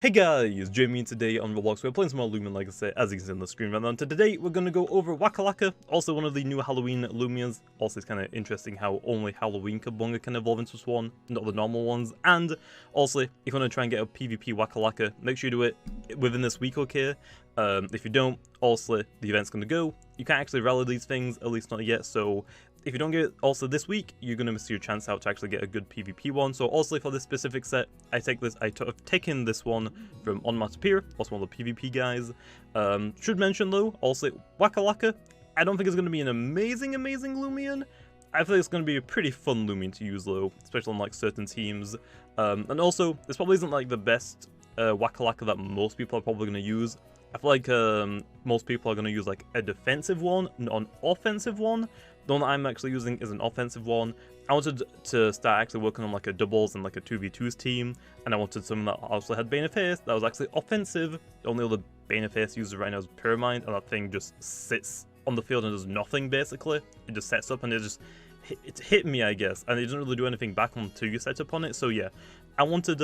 Hey guys, Jamiy, today on Roblox we're playing some more Loomian, like I say, as you can see on the screen right now. Today we're going to go over Waka-Laka, also one of the new Halloween Loomians. Also it's kind of interesting how only Halloween Kabunga can evolve into one, not the normal ones. And also, if you want to try and get a PvP Waka-Laka, make sure you do it within this week, okay? If you don't, also the event's going to go. You can't actually rally these things, at least not yet, so if you don't get it also this week, you're going to miss your chance out to actually get a good PvP one. So also for this specific set, I've taken this one from Onmatapir, also one of the PvP guys. Should mention though, also Waka-Laka, I don't think it's going to be an amazing Loomian. I think it's going to be a pretty fun Loomian to use though, especially on like certain teams. And also, this probably isn't like the best Waka-Laka that most people are probably going to use. I feel like most people are going to use like a defensive one, not an offensive one. The one that I'm actually using is an offensive one. I wanted to start actually working on like a doubles and like a 2v2s team, and I wanted something that also had Bane of Haste that was actually offensive. The only other Bane of Haste user right now is Pyramid, and that thing just sits on the field and does nothing basically. It just sets up and it hit me, I guess, and it doesn't really do anything back until you set up on it. So yeah, I wanted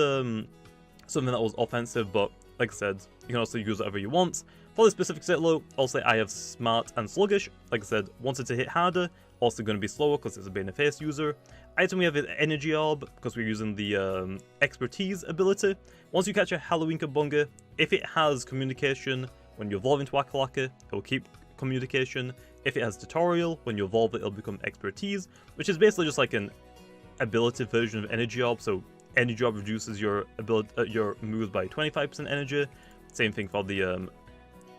something that was offensive, but like I said, you can also use whatever you want. For this specific set low, also I have Smart and Sluggish. Like I said, wanted to hit harder, also going to be slower because it's a Bane of Haste user. Item we have is Energy Orb because we're using the Expertise ability. Once you catch a Halloween Kabunga, if it has Communication, when you evolve into Waka-Laka, it will keep Communication. If it has Tutorial, when you evolve it, it'll become Expertise, which is basically just like an ability version of Energy Orb. So Energy Orb reduces your moves by 25% energy. Same thing for the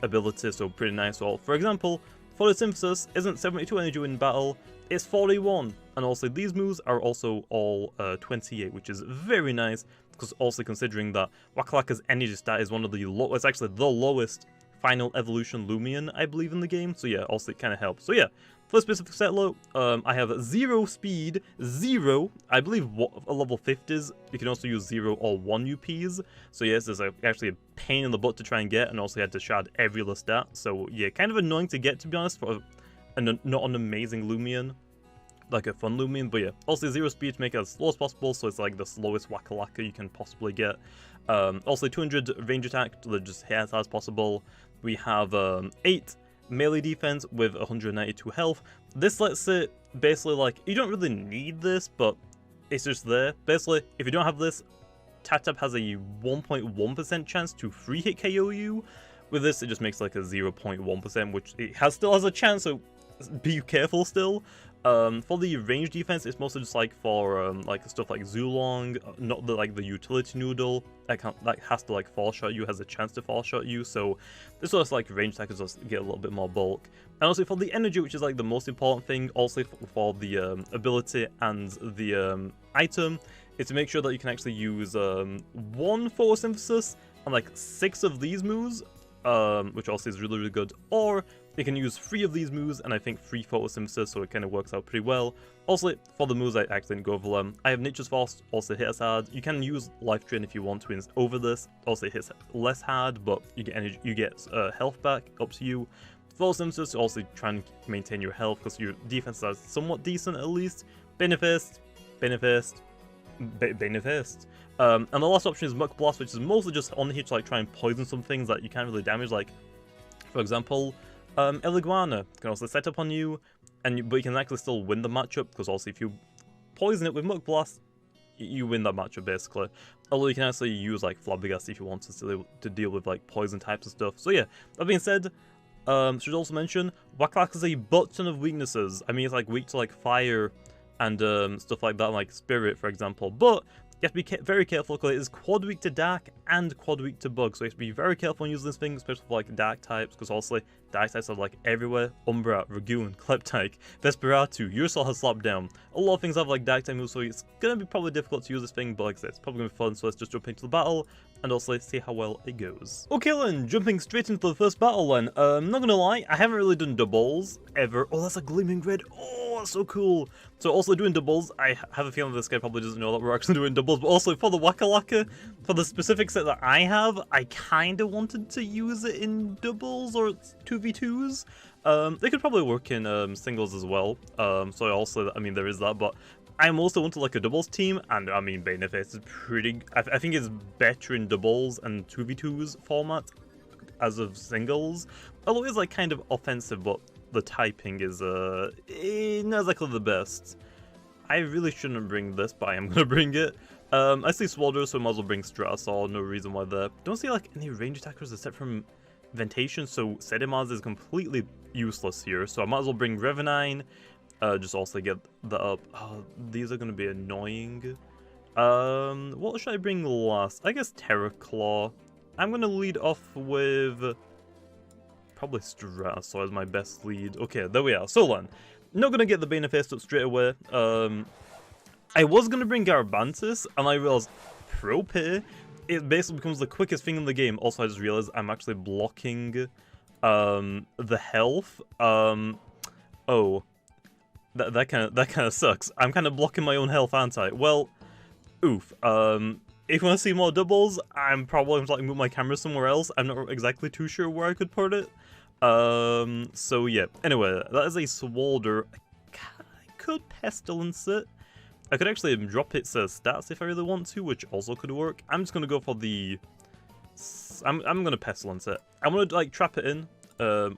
ability, so pretty nice. Well, for example, Photosynthesis isn't 72 energy in battle, it's 41. And also these moves are also all 28, which is very nice, because also considering that Waka-Laka's energy stat is one of the it's actually the lowest final evolution Loomian, I believe, in the game. So yeah, also it kind of helps. So yeah, for the specific set low, I have 0 speed, 0, I believe a level 50s, you can also use 0 or 1 UPs. So yes, there's actually a pain in the butt to try and get, and also you had to shard every other stat. So yeah, kind of annoying to get, to be honest, for not an amazing Loomian, like a fun Loomian. But yeah, also 0 speed to make it as slow as possible, so it's like the slowest Waka-Laka you can possibly get. Also 200 range attack to just hit as hard as possible. We have 8 melee defense with 192 health. This lets it basically, like, you don't really need this, but it's just there. Basically, if you don't have this, Tap has a 1.1% chance to free hit KO you. With this, it just makes like a 0.1%, which it still has a chance, so be careful still. For the range defense, it's mostly just like for like stuff like Zulong, not the the utility noodle that has to like fall shot you, has a chance to fall shot you. So this was like range attackers just get a little bit more bulk. And also for the energy, which is like the most important thing, also for the ability and the item, is to make sure that you can actually use 1 photosynthesis and like 6 of these moves, which also is really good, or you can use 3 of these moves and I think 3 photosynthesis, so it kind of works out pretty well. Also, for the moves I actually didn't go over them, I have Nature's Force, also hits hard. You can use Life Drain if you want to over this, also it hits less hard, but you get energy, you get health back, up to you. Photosynthesis, also try and maintain your health because your defense is somewhat decent at least. Bane of Haste, Bane of Haste, Bane of Haste. And the last option is Muck Blast, which is mostly just on here to like try and poison some things that you can't really damage, like for example, Eliguana can also set up on you, but you can actually still win the matchup, because also if you poison it with Muck Blast, you win that matchup basically. Although you can actually use like Flabbergast if you want to deal with like poison types of stuff. So yeah, that being said, should also mention, Waka-Laka has a butt ton of weaknesses. I mean, it's like weak to like fire and stuff like that, like Spirit for example, but you have to be very careful because it is quad weak to dark and quad weak to bug, so you have to be very careful when using this thing, especially for like dark types, because also dark types are like everywhere. Umbra, Ragoon, Kleptyke, Vesperatu, Urusol has slapped down. A lot of things have like dark type moves, so it's gonna be probably difficult to use this thing, but like I said, it's probably gonna be fun, so let's just jump into the battle and also see how well it goes. Okay then, jumping straight into the first battle then. Not gonna lie, I haven't really done doubles ever. Oh, that's a gleaming red. Oh, that's so cool. So also doing doubles, I have a feeling this guy probably doesn't know that we're actually doing doubles, but also for the Waka-Laka, for the specific set that I have, I kind of wanted to use it in doubles or 2v2s. They could probably work in singles as well. So also, I mean, there is that, but I'm also into like a doubles team, and I mean Baneface is pretty. I think it's better in doubles and 2v2s format as of singles. Although it's like kind of offensive, but the typing is not exactly the best. I really shouldn't bring this, but I am gonna bring it. I see Swalder, so I might as well bring Stratasaur. No reason why there. Don't see like any range attackers except from Ventation, so Sedimaz is completely useless here. So I might as well bring Revenine. Just also get that up. Oh, these are gonna be annoying. What should I bring last? I guess Terraclaw. I'm gonna lead off with probably Stratasaur as my best lead. Okay, there we are. Solan. Not gonna get the Baneface up straight away. I was gonna bring Garabantis, and I realized Pro Pay, it basically becomes the quickest thing in the game. Also, I just realized I'm actually blocking the health. Oh, that kind of sucks. I'm kind of blocking my own health, aren't I? Well, oof. If you want to see more doubles, I'm probably going to move my camera somewhere else. I'm not exactly too sure where I could put it. So yeah. Anyway, that is a Swalder. I could Pestilence it. I could actually drop its stats if I really want to, which also could work. I'm just gonna go for the. I'm gonna Pestilence it. I'm gonna like trap it in.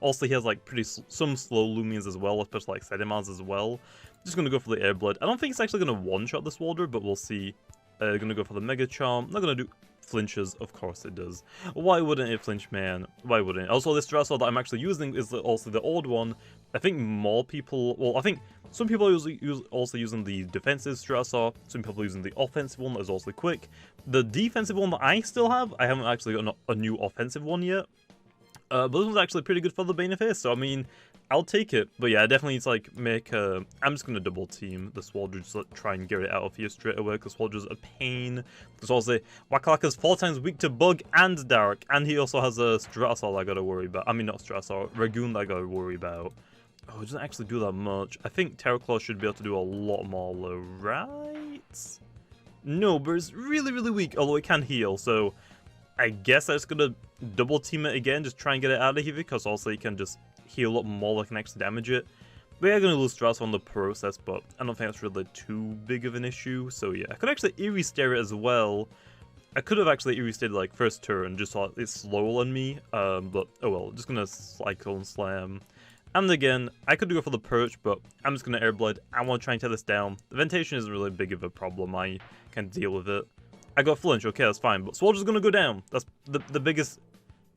Also, he has like some slow Loomians as well, especially like Sedimaz as well. Just gonna go for the Air Blood. I don't think it's actually gonna one-shot the Swalder, but we'll see. Gonna go for the Mega Charm. Not gonna do flinches, of course it does. Why wouldn't it flinch, man? Why wouldn't it? Also, this Stratasaur that I'm actually using is also the old one. I think more people, well, I think some people are also using the defensive Stratasaur. Some people are using the offensive one that is also quick. The defensive one that I still have, I haven't actually got a new offensive one yet. But this one's actually pretty good for the Baneface, so I mean, I'll take it. But yeah, I definitely need to like make a. I'm just gonna double team the Swalder, just like, try and get it out of here straight away, because Swalder's a pain. Because also, Waka-Laka's 4 times weak to Bug and Dark, and he also has a Stratasaur that I gotta worry about. I mean, not Stratasaur, Ragoon that I gotta worry about. Oh, it doesn't actually do that much. I think Terraclaw should be able to do a lot more, though, right? No, but it's really, really weak, although it can heal, so I guess I'm just gonna double team it again, just try and get it out of here, because also you can just heal a lot more that can actually damage it. We are gonna lose Stratasaur on the process, but I don't think that's really too big of an issue, so yeah. I could actually Eerie Stare it as well. I could have actually Eerie Stared like first turn, just so it's slower on me, but oh well, just gonna Cyclone Slam. And again, I could go for the Perch, but I'm just gonna Air Blood. I want to try and tear this down. The Ventation isn't really big of a problem, I can deal with it. I got Flinch, okay, that's fine, but Swalder's gonna go down. That's the biggest.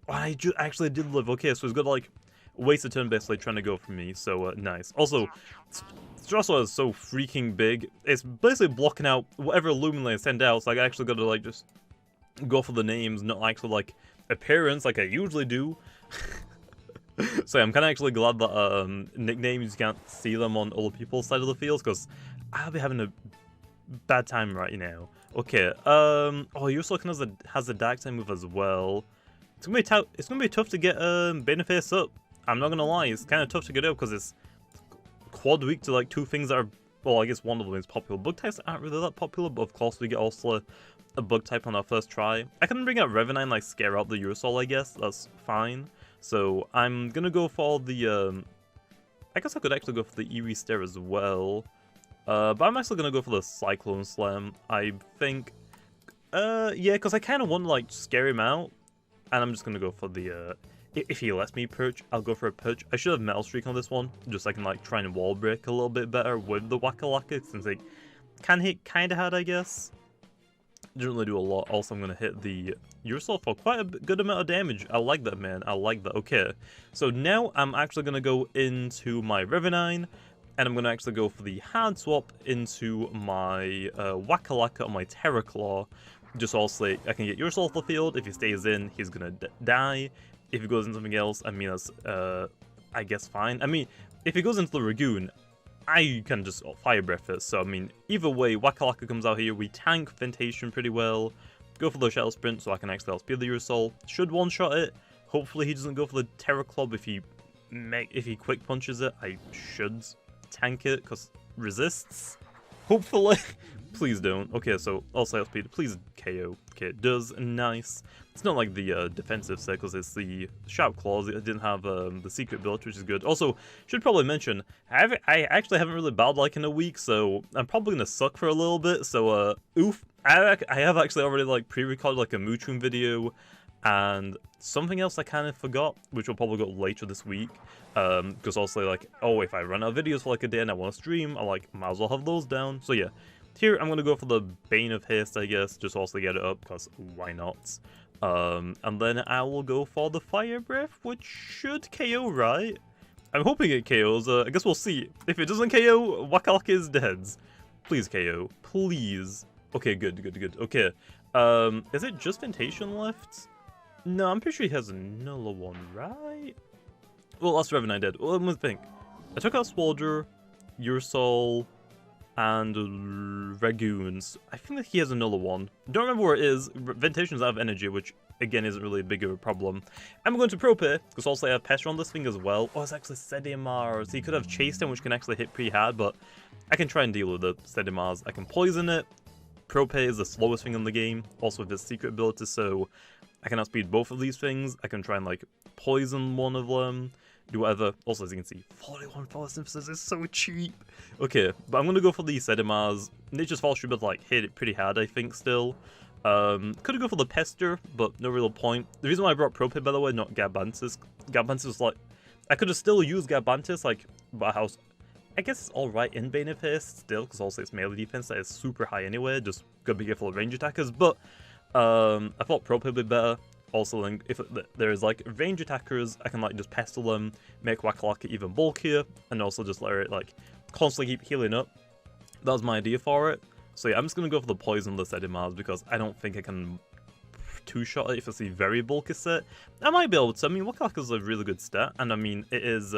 Oh, I actually did live, okay, so he's got like waste a turn basically trying to go for me, so nice. Also, Stratasaur is so freaking big, it's basically blocking out whatever Loomian I send out, so I actually gotta like just go for the names, not actually like appearance like I usually do. So yeah, I'm kind of actually glad that nicknames, you can't see them on other people's side of the field, because I'll be having a bad time right now. Okay, oh, he also has a Dark Time move as well. It's gonna be tough to get Baneface up. I'm not gonna lie, it's kind of tough to get up because it's quad weak to like 2 things that are, well, I guess one of them is popular. Bug types aren't really that popular, but of course we get also a bug type on our first try. I can bring out Revenine, like scare out the Urusol, I guess. That's fine. So I'm gonna go for the I guess I could actually go for the Eerie Stare as well. But I'm actually gonna go for the Cyclone Slam. I think yeah, because I kinda want to like scare him out. And I'm just gonna go for the if he lets me perch, I'll go for a perch. I should have Metal Streak on this one, just so I can like try and wall break a little bit better with the Waka-Laka, since it can hit kinda hard, I guess. Didn't really do a lot. Also, I'm gonna hit the Urusol for quite a good amount of damage. I like that, man. I like that. Okay, so now I'm actually gonna go into my Revenine, and I'm gonna actually go for the hard swap into my Waka-Laka on my Terraclaw. Just also, I can get Urusol off the field. If he stays in, he's gonna die. If he goes into something else, I mean, that's I guess fine. I mean, if he goes into the Ragoon, I can just Fire Breath it. So I mean, either way, Waka-Laka comes out here. We tank Ventation pretty well. Go for the Shadow Sprint so I can actually outspeed the Urusol. Should one-shot it. Hopefully he doesn't go for the Terror Club. If he quick punches it, I should tank it because resists. Hopefully. Please don't. Okay, so also outspeed. Please KO Okay, it does. Nice. It's not like the defensive set, because it's the sharp claws. It didn't have the secret build, which is good. Also, should probably mention, I actually haven't really battled like in a week, so I'm probably gonna suck for a little bit. So oof. I have actually already like pre-recorded like a Moochroom video, and something else I kind of forgot, which will probably go later this week. Because also like, oh, if I run out of videos for like a day and I want to stream, I like might as well have those down. So yeah, here I'm gonna go for the Bane of Haste, I guess, just also get it up, because why not? And then I will go for the Fire Breath, which should KO, right? I'm hoping it KOs. I guess we'll see. If it doesn't KO, Waka-Laka is dead. Please KO, please. Okay, good, good, good. Okay, is it just Ventation left? No, I'm pretty sure he has another one, right? Well, that's Revenant dead. Well, let me think. I took out Swalder, Ursol, and Ragoons. I think that he has another one. Don't remember where it is. Ventation's out of energy, which again isn't really a big of a problem. I'm going to Prope, because also I have Pester on this thing as well. Oh, it's actually Sedimar, so he could have chased him, which can actually hit pretty hard, but I can try and deal with the Sedimars. I can poison it. Prope is the slowest thing in the game, also with his secret ability, so I can outspeed both of these things. I can try and like poison one of them, do whatever. Also, as you can see, 41 photosynthesis is so cheap. Okay, but I'm gonna go for the Sedimars. Nature's Fall should be like hit it pretty hard, I think, still. Could go for the Pester, but no real point. The reason why I brought Prope, by the way, not Garbantis. Garbantis was like, I could have still used Garbantis, like, but how I guess it's alright in Bane of Haste still, because also it's melee defense that is super high anyway, just gotta be careful of range attackers, but I thought Prope would be better. Also, like, if there is like range attackers, I can like just pestle them, make Waka-Laka even bulkier, and also just let it like constantly keep healing up. That was my idea for it. So yeah, I'm just gonna go for the Poisonless Sedimars, because I don't think I can two-shot it if it's a very bulky set. I might be able to. I mean, Waka-Laka is a really good stat, and I mean, it is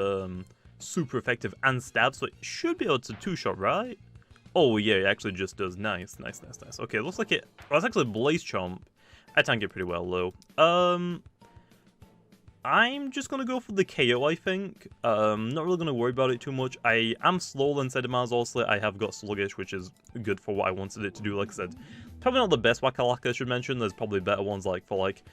super effective and stab, so it should be able to two-shot, right? Oh yeah, it actually just does. Nice, nice, nice, nice. Okay, looks like it. Well, it's actually Blaze Chomp. I tank it pretty well, though. I'm just gonna go for the KO, I think. Not really gonna worry about it too much. I am slower than Sedimars also. I have got Sluggish, which is good for what I wanted it to do, like I said. Probably not the best Waka-Laka, I should mention. There's probably better ones, like, for, like,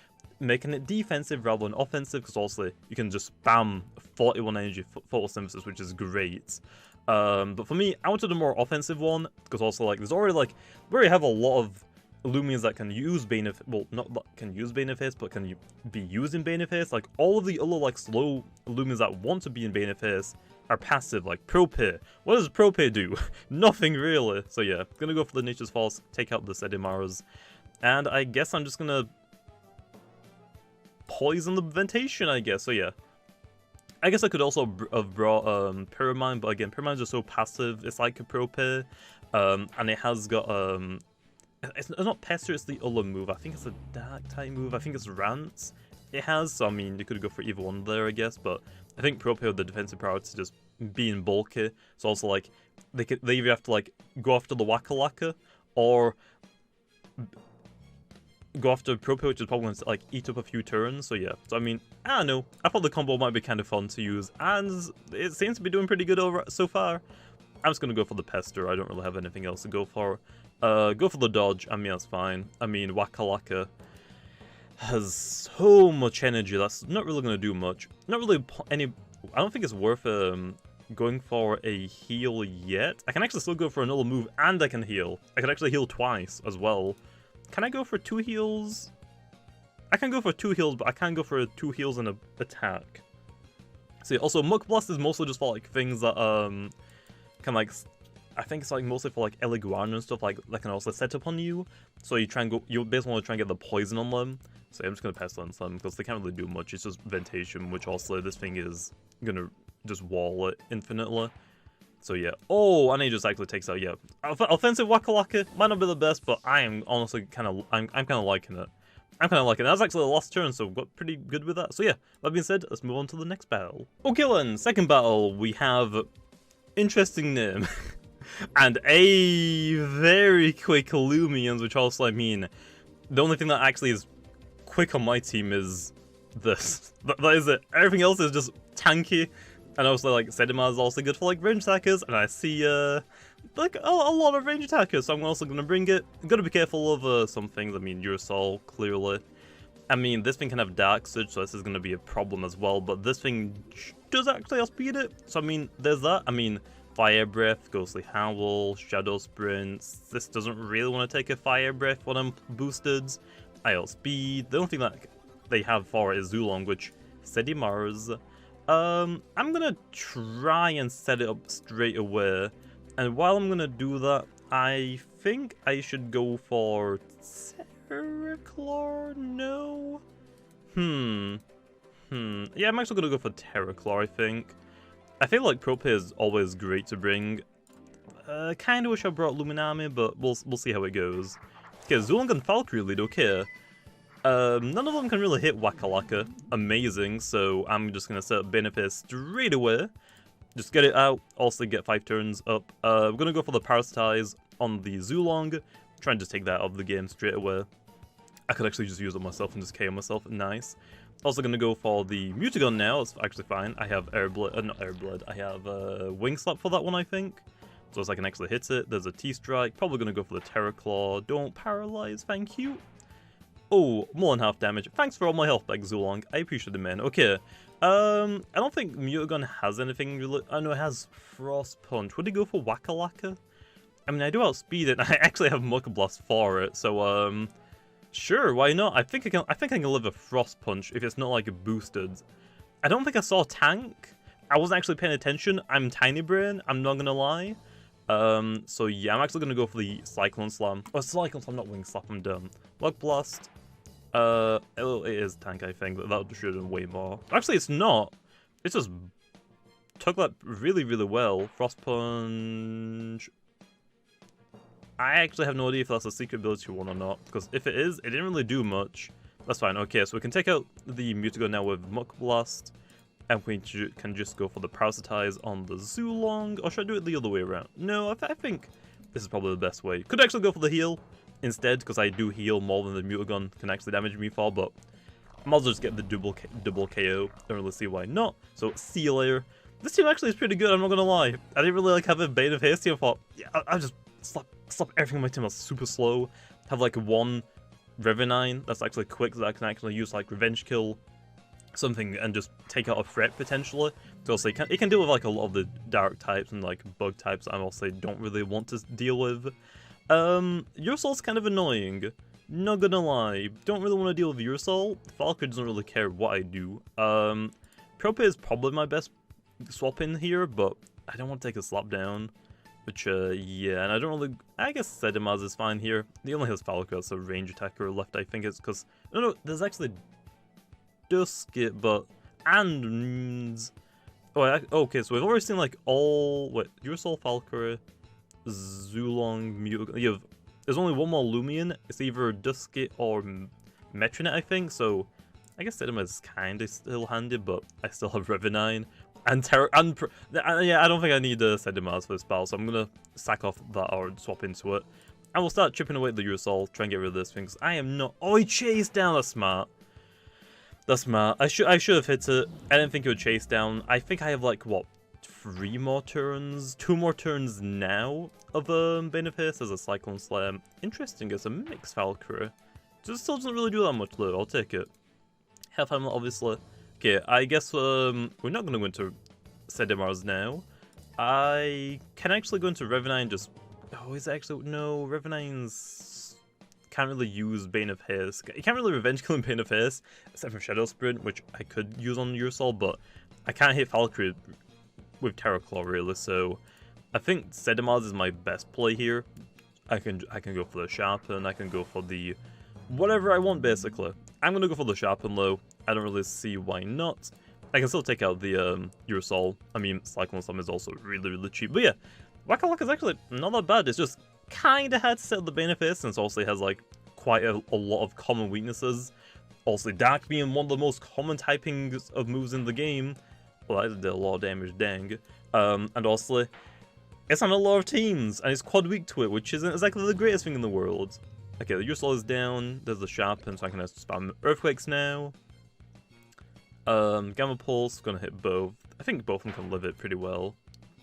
making it defensive rather than offensive, because also you can just spam 41 energy photosynthesis, which is great. But for me, I wanted a more offensive one, because also, like, there's already, like, we already have a lot of Loomians that can use Bane of, well, not that can use Bane of Haste, but can be used in Bane of Haste. Like, all of the other, like, slow Loomians that want to be in Bane of Haste are passive, like Prope. What does Prope do? Nothing, really. So yeah, gonna go for the Nature's False, take out the Sedimars, and I guess I'm just gonna poison the Ventation, I guess. So yeah. I guess I could also have brought Pyramine, but again, Pyramine's just so passive. It's like a Prope, and it has got it's not Pester, it's the other move. I think it's a Dark type move. I think it's Rants it has. So I mean, you could go for either one there, I guess. But I think Prope had the defensive power to just being bulky. So also like they either have to like go after the Waka-Laka or go after Prope, which is probably going to like eat up a few turns. So yeah. So I mean, I don't know. I thought the combo might be kind of fun to use, and it seems to be doing pretty good over so far. I'm just gonna go for the Pester. I don't really have anything else to go for. Go for the dodge. I mean, that's fine. I mean, Waka-Laka has so much energy. That's not really gonna do much. Not really any. I don't think it's worth going for a heal yet. I can actually still go for another move, and I can heal. I can actually heal twice as well. Can I go for 2 heals? I can go for 2 heals, but I can't go for 2 heals and an attack. See, also, Muck Blast is mostly just for like things that can like, I think it's like mostly for like Eliguana and stuff like that can also set up on you. So you try and go, you basically want to try and get the poison on them. So I'm just gonna Pestilence them because they can't really do much. It's just Ventation, which also this thing is gonna just wall it infinitely. So yeah. Oh, and he just actually takes out, yeah. Offensive Waka-Laka might not be the best, but I am honestly kind of, I'm kind of liking it. I'm kind of liking it. That was actually the last turn, so got pretty good with that. So yeah, that being said, let's move on to the next battle. Okay then, second battle, we have interesting name. And a very quick Loomians, which also, I mean, the only thing that actually is quick on my team is this. That is it. Everything else is just tanky. And also, like, Sedimar is also good for, like, range attackers. And I see, like a lot of range attackers, so I'm also going to bring it. Gotta be careful of some things. I mean, your soul, clearly. I mean, this thing can have Dark Surge, so this is going to be a problem as well, but this thing does actually outspeed it. So, I mean, there's that. I mean, Fire Breath, Ghostly Howl, Shadow Sprint. This doesn't really want to take a Fire Breath when I'm boosted. I outspeed. The only thing that they have for it is Zulong, which Steady Mars. I'm going to try and set it up straight away. And while I'm going to do that, I think I should go for Terraclaw? No? Yeah, I'm actually going to go for Terraclaw, I think. I feel like Pro Play is always great to bring. Kind of wish I brought Loomian, but we'll see how it goes. Okay, Zulong and Valkyrie lead, okay. None of them can really hit Waka-Laka. Amazing, so I'm just going to set up Benefit straight away. Just get it out, also get 5 turns up. We're going to go for the Parasitize on the Zulong. Try and just take that out of the game straight away. I could actually just use it myself and just KO myself. Nice. Also going to go for the Mutagun now. It's actually fine. I have not Airblade. I have Wing Slap for that one, I think. So I can actually hit it. There's a T-Strike. Probably going to go for the Terraclaw. Don't paralyze, thank you. Oh, more than half damage. Thanks for all my health back, Zulong. I appreciate it, man. Okay. I don't think Mutagun has anything really. I know it has Frost Punch. Would he go for Waka-Laka? I mean, I do outspeed it, and I actually have Muck Blast for it. So, sure, why not? I think I can live a Frost Punch if it's not like boosted. I don't think I saw Tank. I wasn't actually paying attention. I'm Tiny Brain. I'm not gonna lie. So yeah, I'm actually gonna go for the Cyclone Slam. Oh, Cyclone Slam, not Wing Slap. I'm dumb. Muck Blast. It is Tank, I think. That should have been way more. Actually, it's not. It just took that really, really well. Frost Punch. I actually have no idea if that's a secret ability one or not, because if it is, it didn't really do much. That's fine. Okay, so we can take out the Mutagun now with Muck Blast, and we can just go for the Parasitize on the Zulong, or should I do it the other way around? No, I think this is probably the best way. Could actually go for the heal instead, because I do heal more than the Mutagun can actually damage me for, but I might as well just get the double KO. Don't really see why not. So, see you later. This team actually is pretty good, I'm not gonna lie. I didn't really have a Bane of Haste here. I thought, yeah, I'll just slap everything on my team that's super slow. Have like one Revenine that's actually quick, that I can actually use like Revenge Kill something and just take out a threat potentially. So also it can deal with like a lot of the dark types and like bug types that I also don't really want to deal with. Your Soul's kind of annoying. Not gonna lie. Don't really want to deal with Your Soul. Valkyrie doesn't really care what I do. Prope is probably my best swap in here, but I don't want to take a slap down. Which, yeah, and I don't really... I guess Sedimaz is fine here. He only has Valkyrie, so range attacker left, I think it's because... No, there's actually Duskit, but... And... Oh, okay, so we've already seen, like, all... Wait, Your Soul, Valkyrie, Zulong, Mutagun... There's only one more Loomian. It's either Duskit or Metronet, I think, so... I guess Sedimaz is kind of still handy, but I still have Revenine. And yeah, I don't think I need Sedimaz for this battle, so I'm gonna sack off that or swap into it. And we'll start chipping away at the Urusol, try and get rid of this thing, 'cause I am not... Oh, he chased down! That's smart. That's smart. I should have hit it. I didn't think it would chase down. I think I have, like, what, 3 more turns? 2 more turns now of Bane of Haste as a Cyclone Slam. Interesting, it's a mixed Valkyrie. Just still doesn't really do that much, though. I'll take it. Hellfire, obviously. Okay, I guess we're not going to go into Sedimars now. I can actually go into Revenine just... Oh, is it actually... No, Revenine's... Can't really use Bane of Haste. You can't really Revenge Kill in Bane of Haste, except for Shadow Sprint, which I could use on Urusol, but I can't hit Valkyrie with Terraclaw, really, so... I think Sedimars is my best play here. I can go for the Sharpen, I can go for the... Whatever I want, basically. I'm going to go for the Sharpen, though. I don't really see why not. I can still take out the Urusol. I mean, Cyclone Slam is also really, really cheap. But yeah, Waka-Laka is actually not that bad. It's just kind of hard to set up the Bane of Haste, since also it has like quite a lot of common weaknesses. Also, Dark being one of the most common typings of moves in the game. Well, that did a lot of damage, dang. And also, it's on a lot of teams, and it's quad weak to it, which isn't exactly the greatest thing in the world. Okay, the Urusol is down. There's the Sharpen, so I can spam Earthquakes now. Gamma Pulse, gonna hit both. I think both of them can live it pretty well.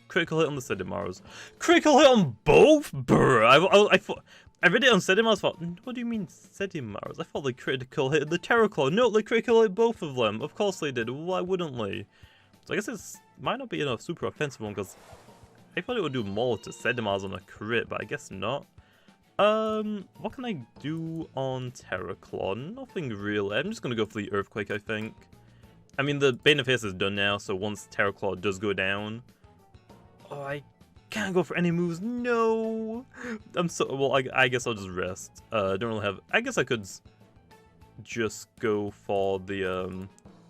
critical hit on the Sedimars. Critical hit on both? Brr. I thought... I read it on Sedimars, thought, what do you mean Sedimars? I thought they critical hit the Terraclaw. No, they critical hit both of them. Of course they did. Why wouldn't they? So I guess it might not be a super offensive one, because I thought it would do more to Sedimars on a crit, but I guess not. What can I do on Terraclaw? Nothing really. I'm just going to go for the Earthquake, I think. I mean, the Bane of Haste is done now, so once Terraclaw does go down... Oh, I can't go for any moves. No! I'm so... Well, I guess I'll just rest. Don't really have... I guess I could just go for the,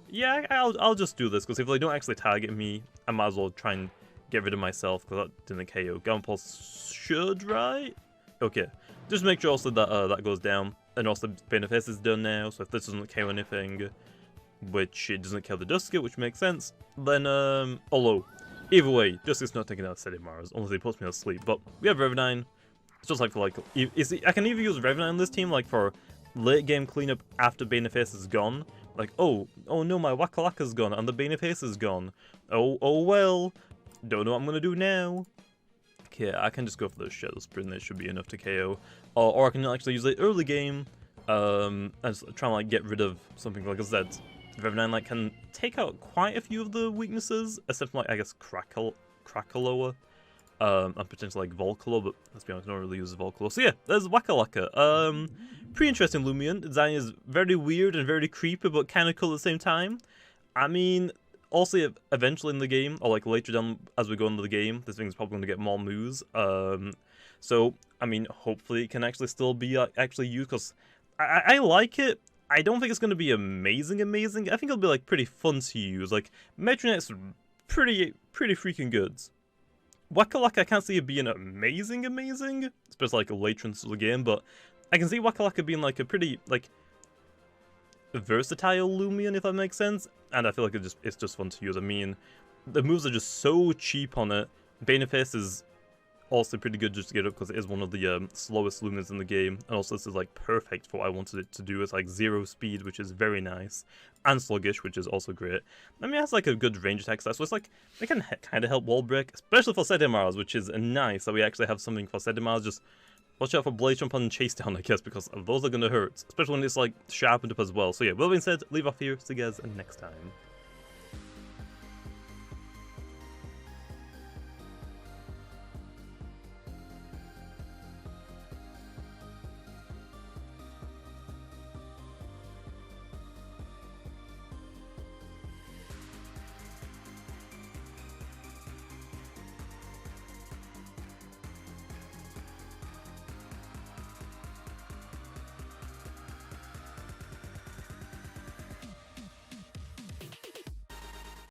Yeah, I'll just do this, because if they don't actually target me, I might as well try and get rid of myself, because that didn't KO. Gamma Pulse should, right? Okay. Just make sure also that that goes down. And also, Bane of Haste is done now, so if this doesn't KO anything, which it doesn't kill the Duskit, which makes sense, then, although... Either way, Duskit's not taking out Sedimars, unless he puts me to sleep. But we have Revenine. It's just like for I can either use Revenine on this team, like for late game cleanup after Bane of Haste is gone. Like, oh no, my Waka-Laka's gone and the Bane of Haste is gone. Oh well. Don't know what I'm gonna do now. Okay, I can just go for the Shadow Sprint. That should be enough to KO. Or I can actually use it early game. And try and like get rid of something like I said. Revenine like can take out quite a few of the weaknesses, except for like I guess Crackaloa, and potentially like Volcalo, but let's be honest, I don't really use Volcalo. So yeah, there's Waka-Laka. Pretty interesting Loomian. Design is very weird and very creepy, but kind of cool at the same time. I mean, also eventually in the game, or like later down as we go into the game, this thing's probably going to get more moves. So I mean, hopefully it can actually still be actually used, because I like it. I don't think it's going to be amazing. I think it'll be like pretty fun to use. Like Metronet's pretty freaking good. Waka-Laka I can't see it being amazing, especially like later into the game, but I can see Waka-Laka being like a pretty like versatile Loomian, if that makes sense. And I feel like it's just fun to use. I mean, the moves are just so cheap on it. Bane of Haste is also pretty good just to get up, because it is one of the slowest Loomians in the game, and also this is like perfect for what I wanted it to do. It's like 0 speed, which is very nice, and sluggish, which is also great. I mean, it has like a good range attack stat, so it's like it can kind of help wall break, especially for Sedimars, which is nice that we actually have something for Sedimars. Just watch out for Blade Jump and Chase Down, I guess, because those are gonna hurt, especially when it's like sharpened up as well. So yeah, with that being said, leave off here. See you guys next time.